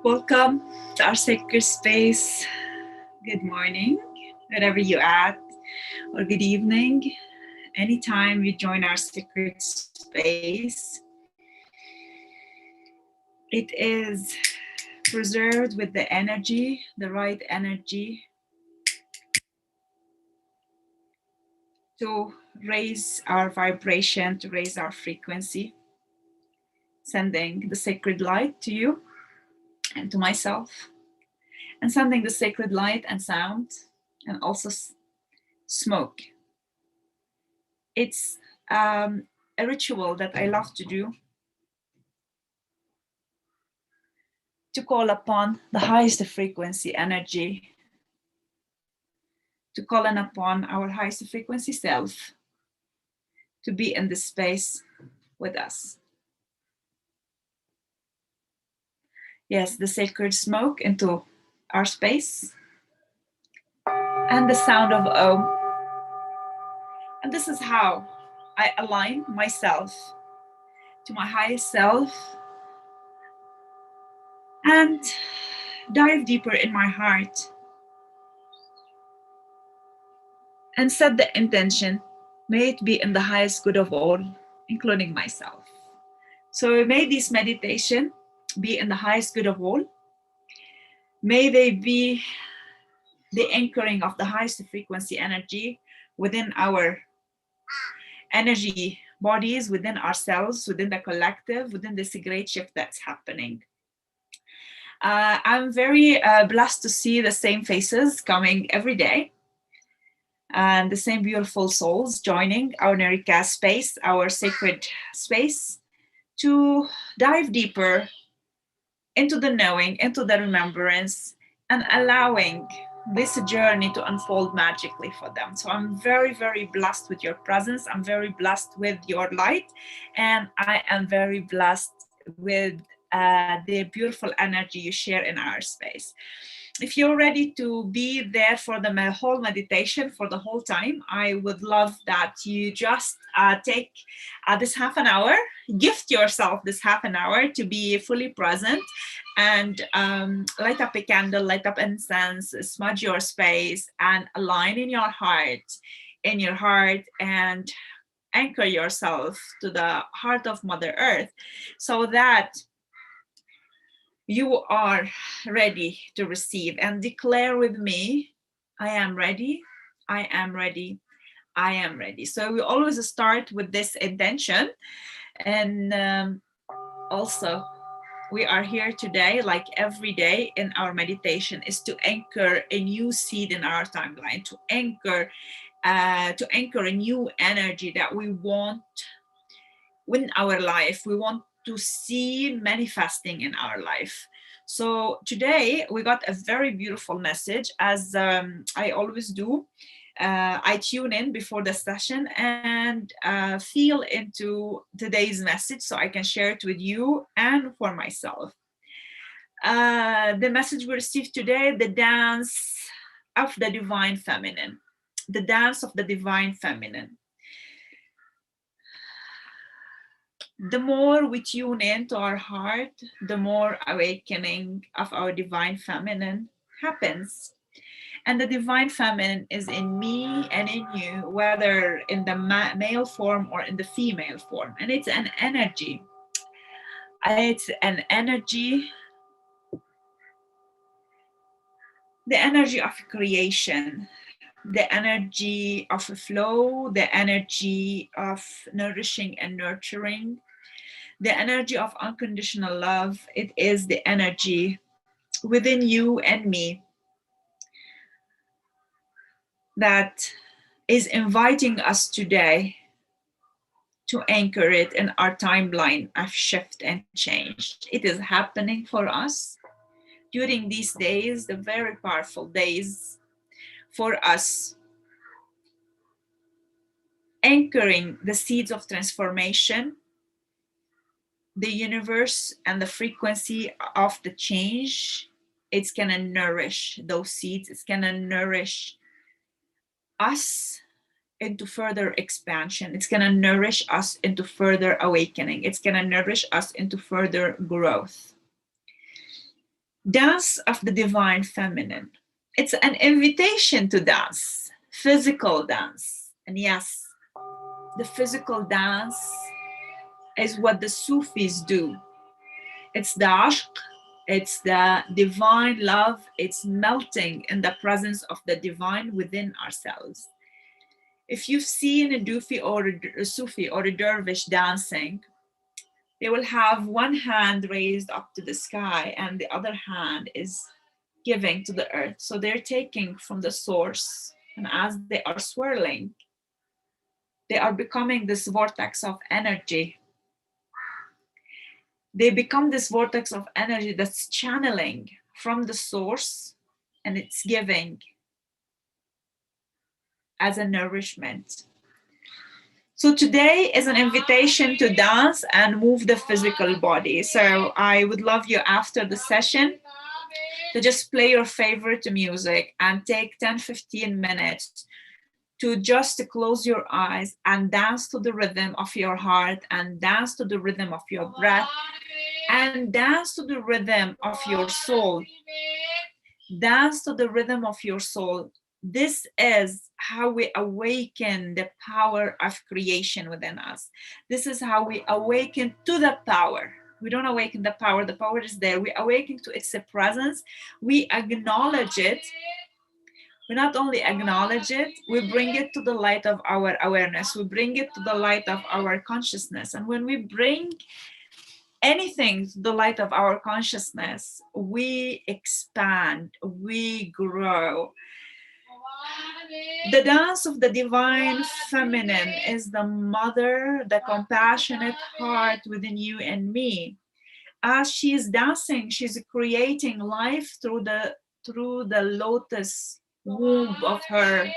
Welcome to our sacred space. Good morning, wherever you're at, or good evening. Anytime you join our sacred space, it is preserved with the energy, the right energy to raise our vibration, to raise our frequency, sending the sacred light to you and to myself, and sending the sacred light and sound, and also smoke. It's a ritual that I love to do to call upon the highest frequency energy, to call upon our highest frequency self to be in this space with us. Yes, the sacred smoke into our space and the sound of Om. And this is how I align myself to my highest self and dive deeper in my heart and set the intention, may it be in the highest good of all, including myself. So may this meditation be in the highest good of all. May they be the anchoring of the highest frequency energy within our energy bodies, within ourselves, within the collective, within this great shift that's happening. I'm very blessed to see the same faces coming every day and the same beautiful souls joining our Nerika space, our sacred space, to dive deeper into the knowing, into the remembrance, and allowing this journey to unfold magically for them. So I'm very, very blessed with your presence. I'm very blessed with your light, and I am very blessed with the beautiful energy you share in our space. If you're ready to be there for the whole meditation for the whole time, I would love that you just take this half an hour, gift yourself this half an hour to be fully present, and light up a candle, light up incense, smudge your space, and align in your heart, and anchor yourself to the heart of Mother Earth, so that you are ready to receive, and declare with me, I am ready, I am ready, I am ready. So we always start with this intention. And also, we are here today, like every day in our meditation, is to anchor a new seed in our timeline, to anchor a new energy that we want in our life, we want to see manifesting in our life. So today we got a very beautiful message, as I always do. I tune in before the session and feel into today's message so I can share it with you and for myself. The message we received today, the dance of the divine feminine. The dance of the divine feminine. The more we tune into our heart, the more awakening of our divine feminine happens. And the divine feminine is in me and in you, whether in the male form or in the female form. And it's an energy. It's an energy, the energy of creation, the energy of a flow, the energy of nourishing and nurturing, the energy of unconditional love. It is the energy within you and me that is inviting us today to anchor it in our timeline of shift and change. It is happening for us during these days, the very powerful days for us, anchoring the seeds of transformation, the universe and the frequency of the change. It's gonna nourish those seeds. It's gonna nourish us into further expansion. It's gonna nourish us into further awakening. It's gonna nourish us into further growth. Dance of the divine feminine. It's an invitation to dance, physical dance. And yes, the physical dance is what the Sufis do. It's the ashq, it's the divine love, it's melting in the presence of the divine within ourselves. If you've seen a Dufi or a Sufi or a dervish dancing, they will have one hand raised up to the sky and the other hand is giving to the earth. So they're taking from the source, and as they are swirling, they are becoming this vortex of energy. They become this vortex of energy that's channeling from the source, and it's giving as a nourishment. So today is an invitation to dance and move the physical body. So I would love you after the session to just play your favorite music and take 10-15 minutes to just close your eyes and dance to the rhythm of your heart and dance to the rhythm of your breath and dance to the rhythm of your soul. Dance to the rhythm of your soul. This is how we awaken the power of creation within us. This is how we awaken to the power. We don't awaken the power is there. We awaken to its presence. We acknowledge it. We not only acknowledge it, we bring it to the light of our awareness. We bring it to the light of our consciousness. And when we bring anything to the light of our consciousness, we expand, we grow. The dance of the divine feminine is the mother, the compassionate heart within you and me. As she is dancing, she's creating life through the lotus womb of her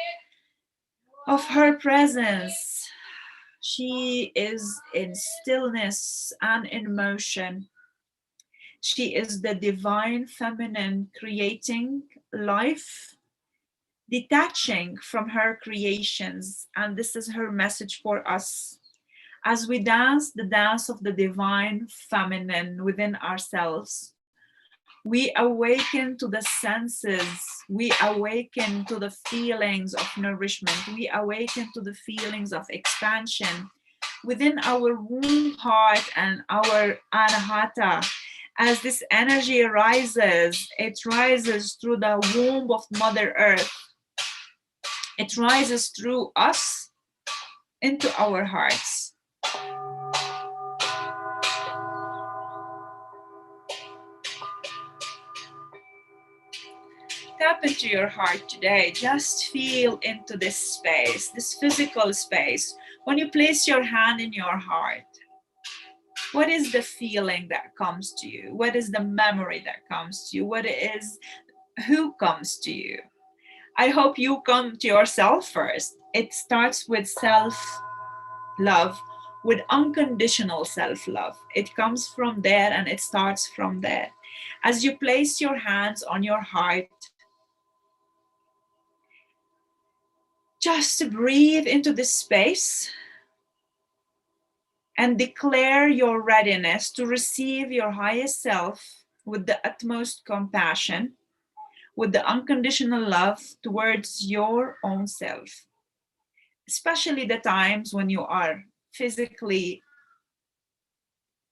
presence. She is in stillness and in motion. She is the divine feminine creating life, detaching from her creations. And this is her message for us. As we dance the dance of the divine feminine within ourselves, we awaken to the senses, we awaken to the feelings of nourishment, we awaken to the feelings of expansion within our womb heart and our anahata. As this energy rises, it rises through the womb of Mother Earth. It rises through us into our hearts. Tap into your heart today. Just feel into this space, this physical space. When you place your hand in your heart, what is the feeling that comes to you? What is the memory that comes to you? Who comes to you? I hope you come to yourself first. It starts with self-love, with unconditional self-love. It comes from there and it starts from there. As you place your hands on your heart, just breathe into this space and declare your readiness to receive your highest self with the utmost compassion, with the unconditional love towards your own self. Especially the times when you are physically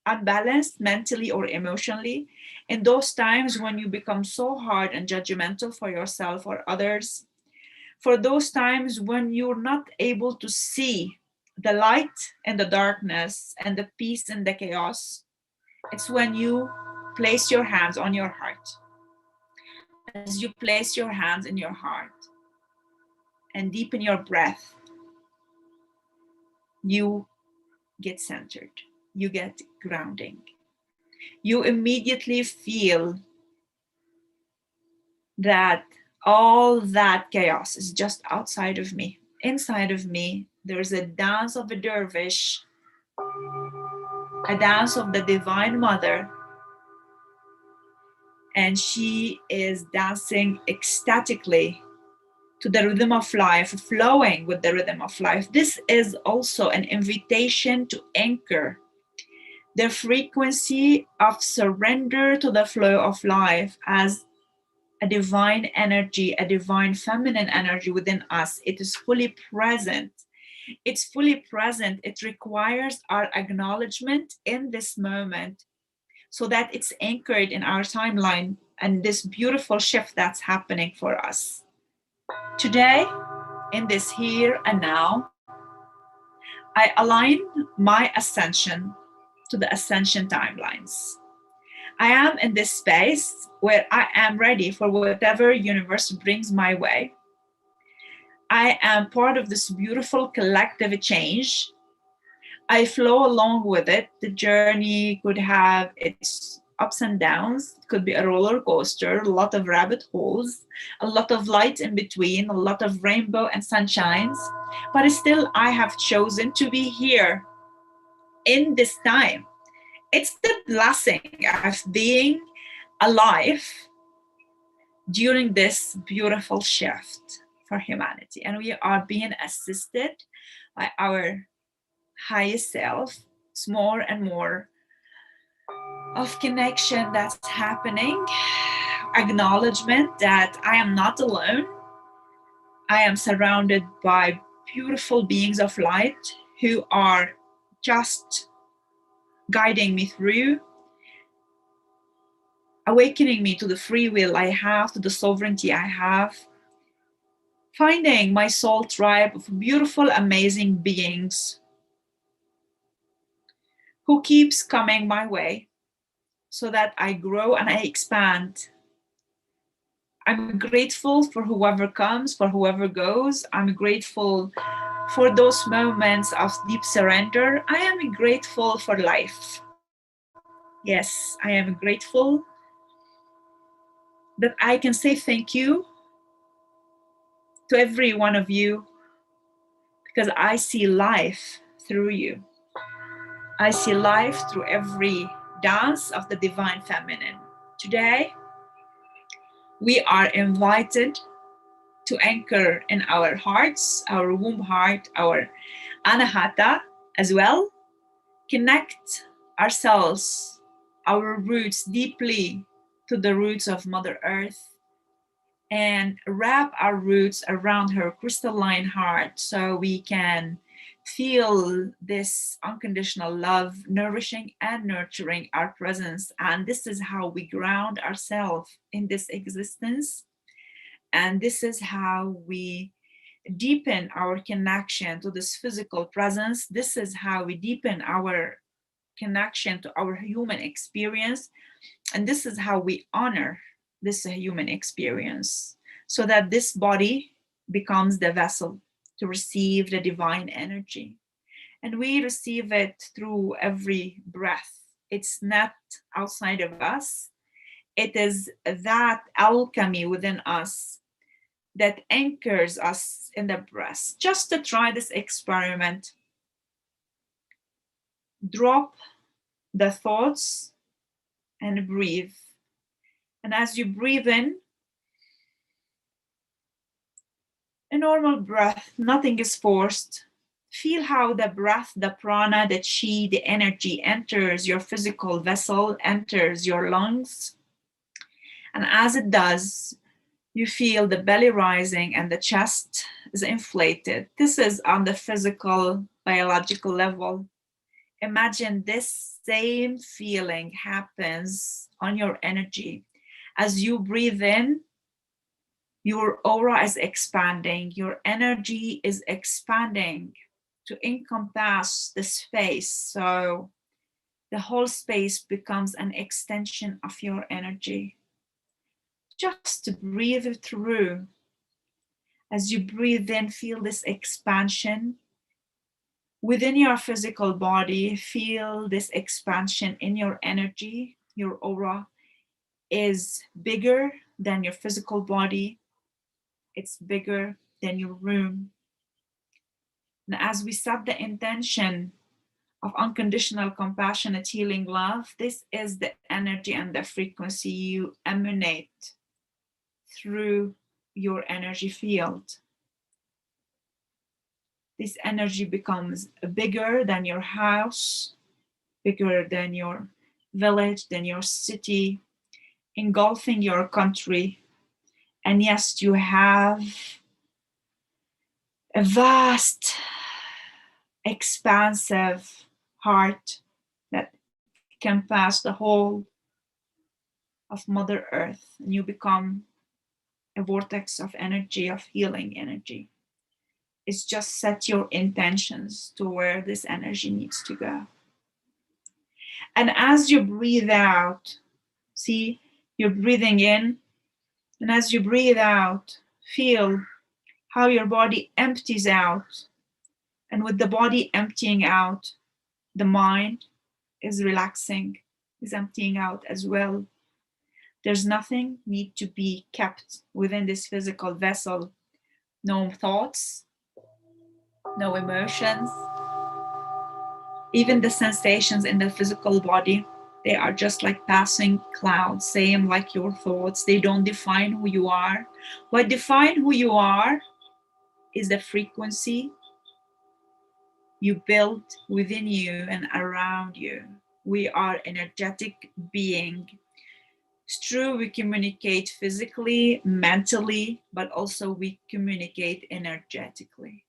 unbalanced mentally or emotionally, in those times when you become so hard and judgmental for yourself or others, for those times when you're not able to see the light in the darkness and the peace in the chaos, it's when you place your hands on your heart. As you place your hands in your heart and deepen your breath, you get centered, you get grounding. You immediately feel that all that chaos is just outside of me. Inside of me, there's a dance of a dervish, a dance of the Divine Mother, and she is dancing ecstatically to the rhythm of life, flowing with the rhythm of life. This is also an invitation to anchor the frequency of surrender to the flow of life as a divine energy, a divine feminine energy within us. It is fully present. It's fully present. It requires our acknowledgement in this moment so that it's anchored in our timeline and this beautiful shift that's happening for us. Today, in this here and now, I align my ascension to the ascension timelines. I am in this space where I am ready for whatever universe brings my way. I am part of this beautiful collective change. I flow along with it. The journey could have its ups and downs. It could be a roller coaster, a lot of rabbit holes, a lot of light in between, a lot of rainbow and sunshines. But still, I have chosen to be here in this time. It's the blessing of being alive during this beautiful shift for humanity. And we are being assisted by our highest self. It's more and more of connection that's happening, acknowledgement that I am not alone. I am surrounded by beautiful beings of light who are just guiding me through, awakening me to the free will I have, to the sovereignty I have, finding my soul tribe of beautiful, amazing beings who keeps coming my way so that I grow and I expand. I'm grateful for whoever comes, for whoever goes. I'm grateful for those moments of deep surrender. I am grateful for life. Yes, I am grateful that I can say thank you to every one of you because I see life through you. I see life through every dance of the divine feminine. Today, we are invited to anchor in our hearts, our womb heart, our anahata as well. Connect ourselves, our roots deeply to the roots of Mother Earth and wrap our roots around her crystalline heart so we can feel this unconditional love nourishing and nurturing our presence. And this is how we ground ourselves in this existence. And this is how we deepen our connection to this physical presence. This is how we deepen our connection to our human experience. And this is how we honor this human experience so that this body becomes the vessel to receive the divine energy. And we receive it through every breath. It's not outside of us. It is that alchemy within us that anchors us in the breath. Just to try this experiment, drop the thoughts and breathe And as you breathe in, a normal breath, nothing is forced. Feel how the breath, the prana, the chi, the energy enters your physical vessel, enters your lungs. And as it does, you feel the belly rising and the chest is inflated. This is on the physical, biological level. Imagine this same feeling happens on your energy. As you breathe in, your aura is expanding, your energy is expanding to encompass the space. So the whole space becomes an extension of your energy. Just breathe it through. As you breathe in, feel this expansion within your physical body. Feel this expansion in your energy. Your aura is bigger than your physical body. It's bigger than your room. And as we set the intention of unconditional, compassionate, healing love, this is the energy and the frequency you emanate through your energy field. This energy becomes bigger than your house, bigger than your village, than your city, engulfing your country. And yes, you have a vast, expansive heart that can pass the whole of Mother Earth, and you become a vortex of energy, of healing energy. It's just set your intentions to where this energy needs to go. And as you breathe out, see, you're breathing in, and as you breathe out, feel how your body empties out. And with the body emptying out, the mind is relaxing, is emptying out as well. There's nothing need to be kept within this physical vessel. No thoughts, no emotions, even the sensations in the physical body, they are just like passing clouds, same like your thoughts. They don't define who you are. What defines who you are is the frequency you build within you and around you. We are energetic being. It's true, we communicate physically, mentally, but also we communicate energetically.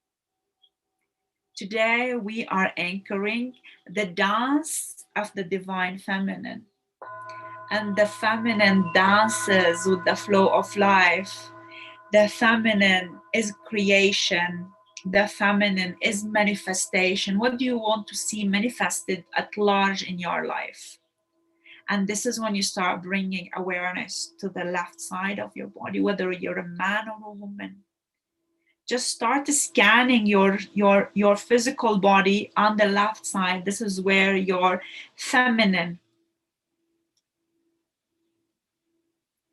Today, we are anchoring the dance of the divine feminine. And the feminine dances with the flow of life. The feminine is creation. The feminine is manifestation. What do you want to see manifested at large in your life? And this is when you start bringing awareness to the left side of your body, whether you're a man or a woman. Just start scanning your physical body on the left side. This is where your feminine,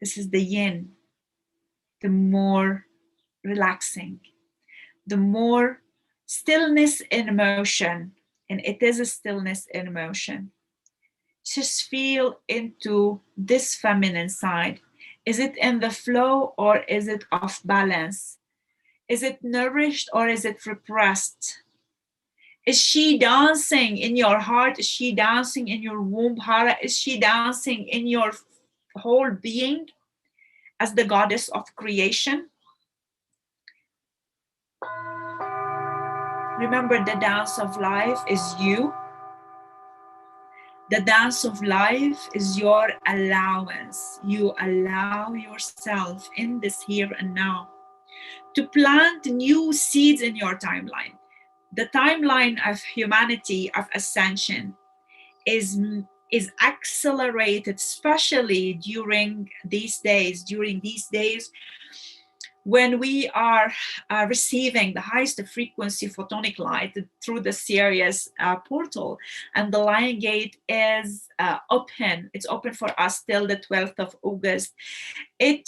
this is the yin, the more relaxing, the more stillness in motion. And it is a stillness in motion. Just feel into this feminine side. Is it in the flow or is it off balance? Is it nourished or is it repressed? Is she dancing in your heart? Is she dancing in your womb, Hara? Is she dancing in your whole being as the goddess of creation? Remember, the dance of life is you. The dance of life is your allowance. You allow yourself in this here and now to plant new seeds in your timeline. The timeline of humanity, of ascension, is accelerated, especially during these days when we are receiving the highest frequency photonic light through the Sirius portal, and the Lion Gate is open. It's open for us till the 12th of August. It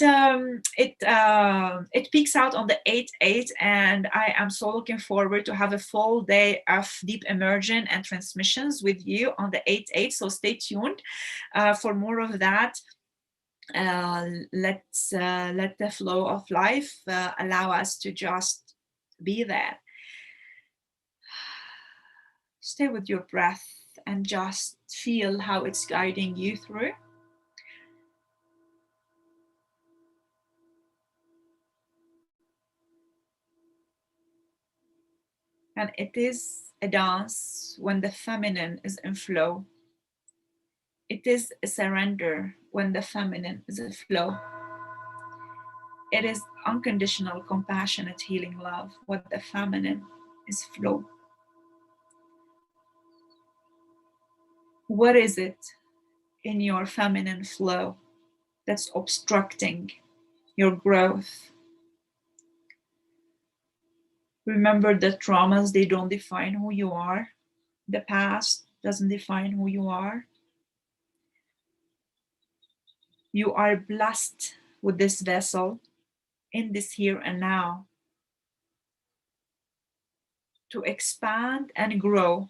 peaks out on the 8/8, and I am so looking forward to have a full day of deep immersion and transmissions with you on the 8/8. So stay tuned for more of that. Let the flow of life allow us to just be there. Stay with your breath and just feel how it's guiding you through. And it is a dance when the feminine is in flow. It is a surrender when the feminine is in flow. It is unconditional, compassionate, healing love when the feminine is flow. What is it in your feminine flow that's obstructing your growth? Remember that traumas, they don't define who you are. The past doesn't define who you are. You are blessed with this vessel in this here and now to expand and grow,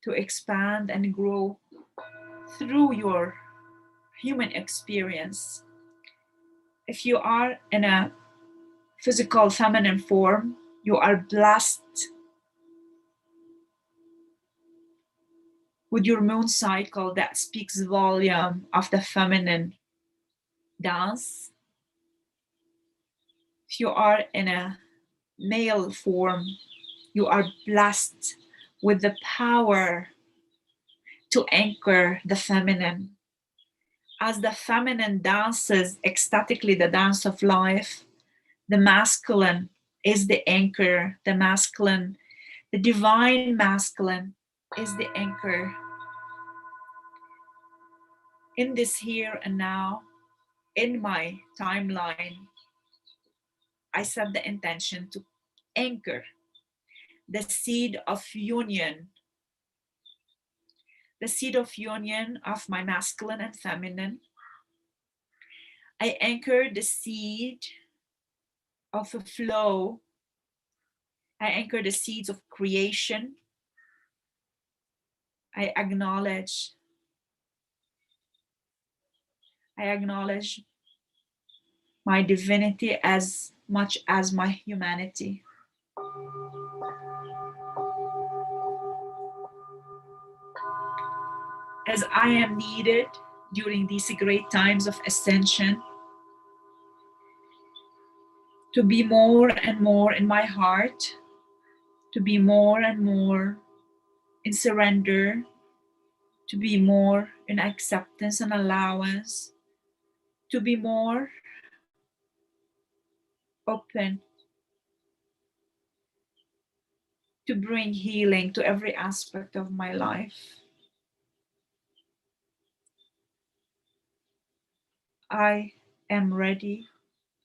to expand and grow through your human experience. If you are in a physical feminine form, you are blessed with your moon cycle that speaks volume of the feminine dance. If you are in a male form, you are blessed with the power to anchor the feminine. As the feminine dances ecstatically the dance of life, the masculine is the anchor. The masculine, the divine masculine, is the anchor. In this here and now, in my timeline, I set the intention to anchor the seed of union, the seed of union of my masculine and feminine. I anchor the seed of a flow. I anchor the seeds of creation. I acknowledge my divinity as much as my humanity. As I am needed during these great times of ascension, to be more and more in my heart, to be more and more in surrender, to be more in acceptance and allowance, to be more open to bring healing to every aspect of my life. I am ready.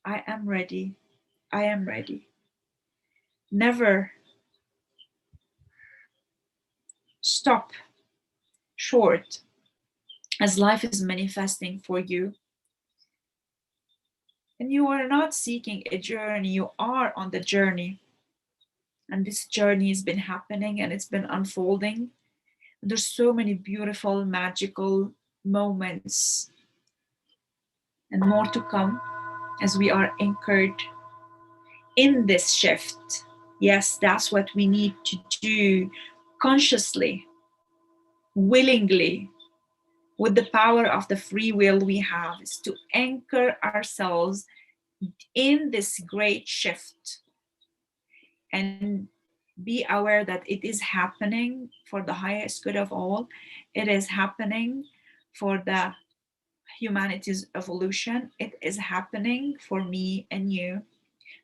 I am ready. I am ready. Never stop short as life is manifesting for you. And you are not seeking a journey, you are on the journey. And this journey has been happening and it's been unfolding. There's so many beautiful, magical moments and more to come as we are anchored in this shift. Yes, that's what we need to do consciously, willingly, with the power of the free will we have, is to anchor ourselves in this great shift and be aware that it is happening for the highest good of all. It is happening for the humanity's evolution. It is happening for me and you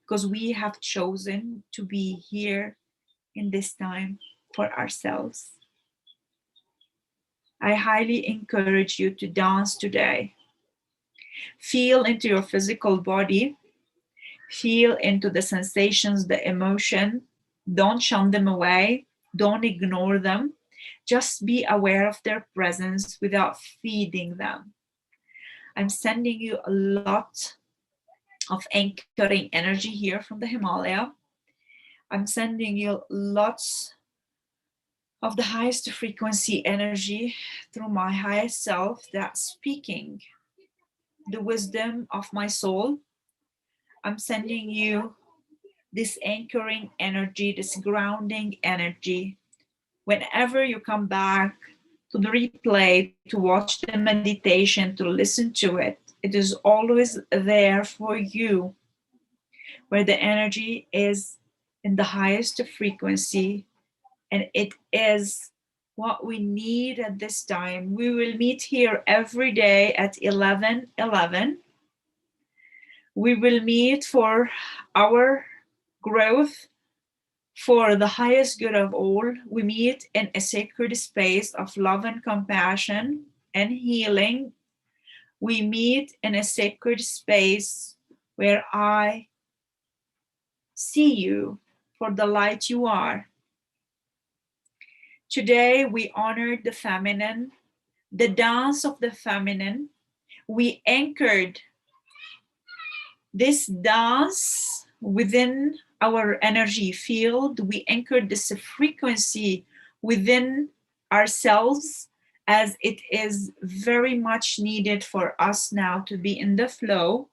because we have chosen to be here in this time for ourselves. I highly encourage you to dance today. Feel into your physical body. Feel into the sensations, the emotion. Don't shun them away. Don't ignore them. Just be aware of their presence without feeding them. I'm sending you a lot of anchoring energy here from the Himalaya. I'm sending you lots of the highest frequency energy through my highest self that's speaking the wisdom of my soul, I'm sending you this anchoring energy, this grounding energy. Whenever you come back to the replay, to watch the meditation, to listen to it, it is always there for you, where the energy is in the highest frequency, and it is what we need at this time. We will meet here every day at 11:11. We will meet for our growth, for the highest good of all. We meet in a sacred space of love and compassion and healing. We meet in a sacred space where I see you for the light you are. Today, we honored the feminine, the dance of the feminine. We anchored this dance within our energy field. We anchored this frequency within ourselves, as it is very much needed for us now to be in the flow,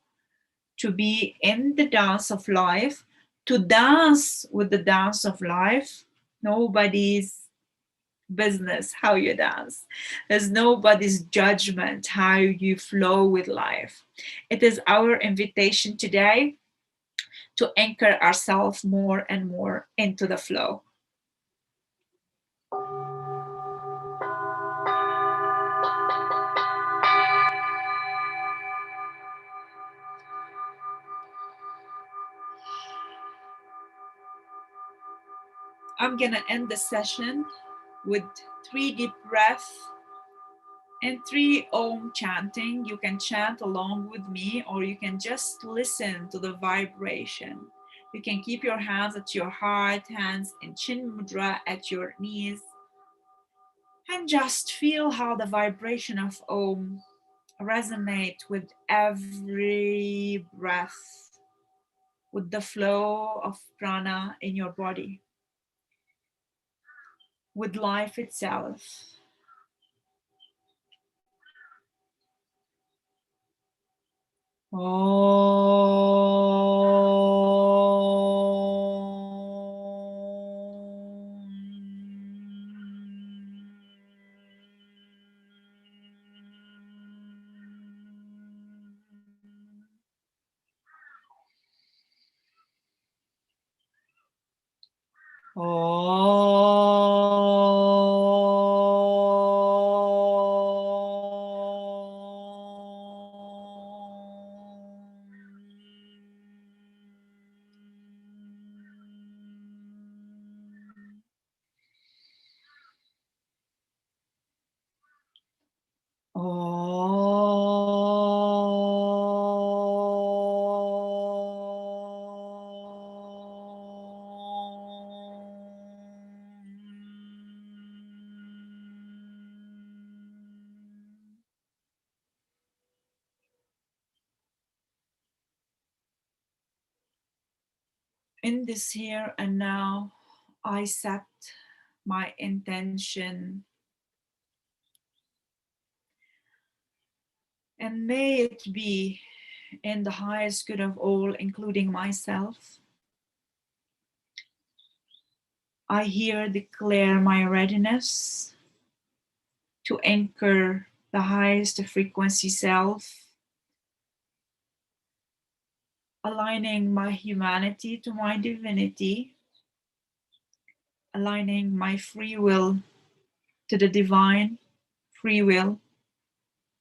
to be in the dance of life, to dance with the dance of life. Nobody's business how you dance. There's nobody's judgment how you flow with life. It is our invitation today to anchor ourselves more and more into the flow. I'm gonna end the session with 3 deep breaths and 3 Om chanting. You can chant along with me, or you can just listen to the vibration. You can keep your hands at your heart, hands in Chin Mudra at your knees, and just feel how the vibration of Om resonate with every breath, with the flow of prana in your body, with life itself. In this here and now, I set my intention, and may it be in the highest good of all, including myself. I here declare my readiness to anchor the highest frequency self, aligning my humanity to my divinity, aligning my free will to the divine free will,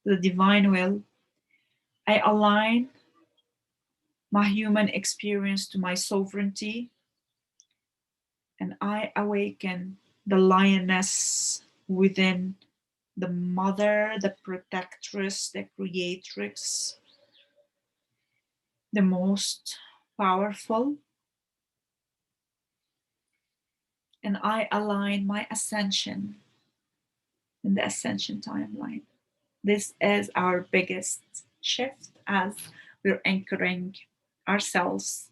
the divine will. I align my human experience to my sovereignty, and I awaken the lioness within, the mother, the protectress, the creatrix, the most powerful. And I align my ascension in the ascension timeline. This is our biggest shift as we're anchoring ourselves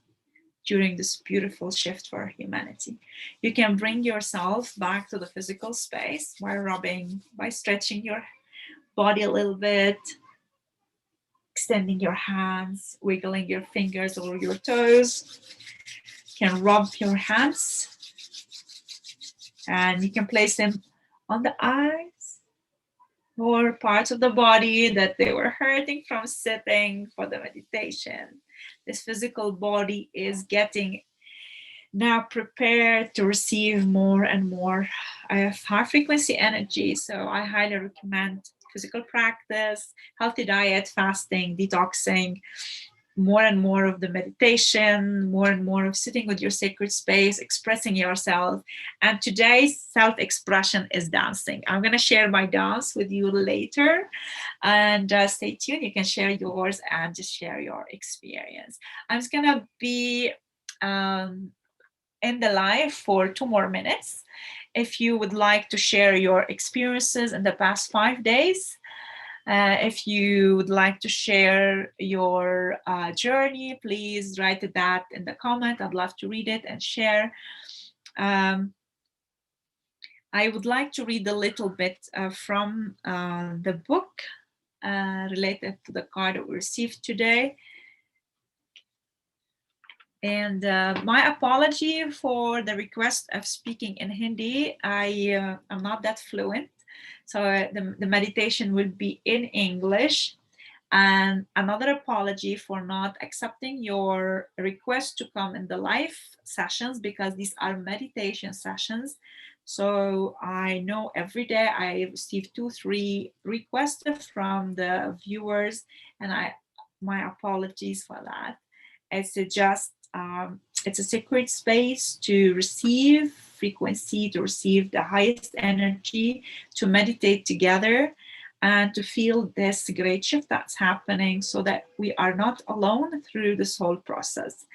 during this beautiful shift for humanity. You can bring yourself back to the physical space by rubbing, by stretching your body a little bit, extending your hands, wiggling your fingers or your toes. You can rub your hands and you can place them on the eyes or parts of the body that they were hurting from sitting for the meditation. This physical body is getting now prepared to receive more and more high frequency energy. So I highly recommend physical practice, healthy diet, fasting, detoxing, more and more of the meditation, more and more of sitting with your sacred space, expressing yourself. And today's self-expression is dancing. I'm going to share my dance with you later, and stay tuned. You can share yours and just share your experience. I'm just going to be in the live for 2 more minutes. If you would like to share your experiences in the past 5 days, if you would like to share your journey, please write that in the comment. I'd love to read it and share. I would like to read a little bit from the book related to the card that we received today. And my apology for the request of speaking in Hindi. I am not that fluent. So the meditation will be in English. And another apology for not accepting your request to come in the live sessions, because these are meditation sessions. So I know every day I receive 2-3 requests from the viewers, and my apologies for that. It's just it's a sacred space to receive frequency, to receive the highest energy, to meditate together, and to feel this great shift that's happening so that we are not alone through this whole process.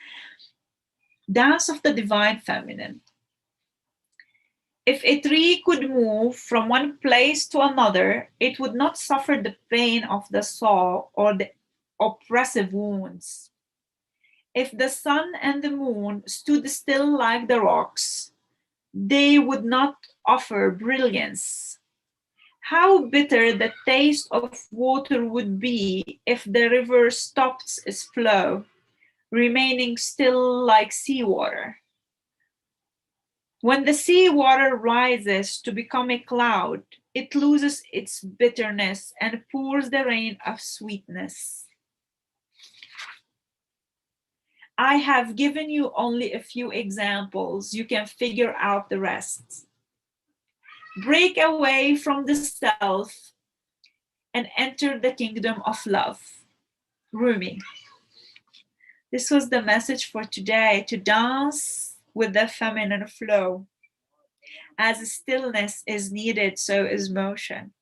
Dance of the Divine Feminine. If a tree could move from one place to another, it would not suffer the pain of the saw or the oppressive wounds. If the sun and the moon stood still like the rocks, they would not offer brilliance. How bitter the taste of water would be if the river stopped its flow, remaining still like seawater. When the seawater rises to become a cloud, it loses its bitterness and pours the rain of sweetness. I have given you only a few examples. You can figure out the rest. Break away from the self and enter the kingdom of love. Rumi. This was the message for today, to dance with the feminine flow. As stillness is needed, so is motion.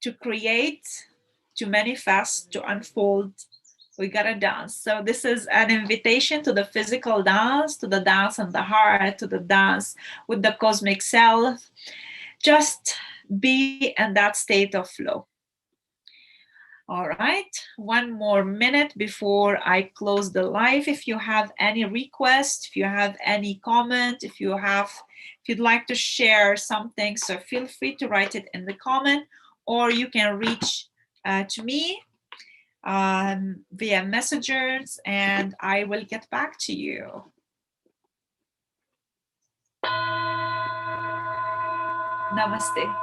To create, to manifest, to unfold, we gotta dance. So this is an invitation to the physical dance, to the dance in the heart, to the dance with the cosmic self. Just be in that state of flow. All right, 1 more minute before I close the live. If you have any request, if you have any comment, if you'd like to share something, so feel free to write it in the comment, or you can reach to me via messengers, and I will get back to you. Namaste.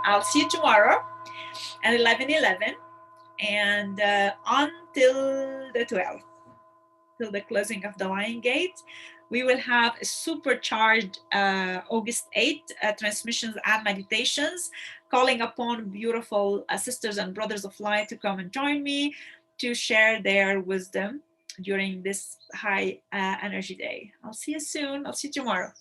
I'll see you tomorrow at 11:11, and until the 12th, till the closing of the Lion Gate, we will have a supercharged August 8th transmissions and meditations, calling upon beautiful sisters and brothers of light to come and join me to share their wisdom during this high energy day. I'll see you soon. I'll see you tomorrow.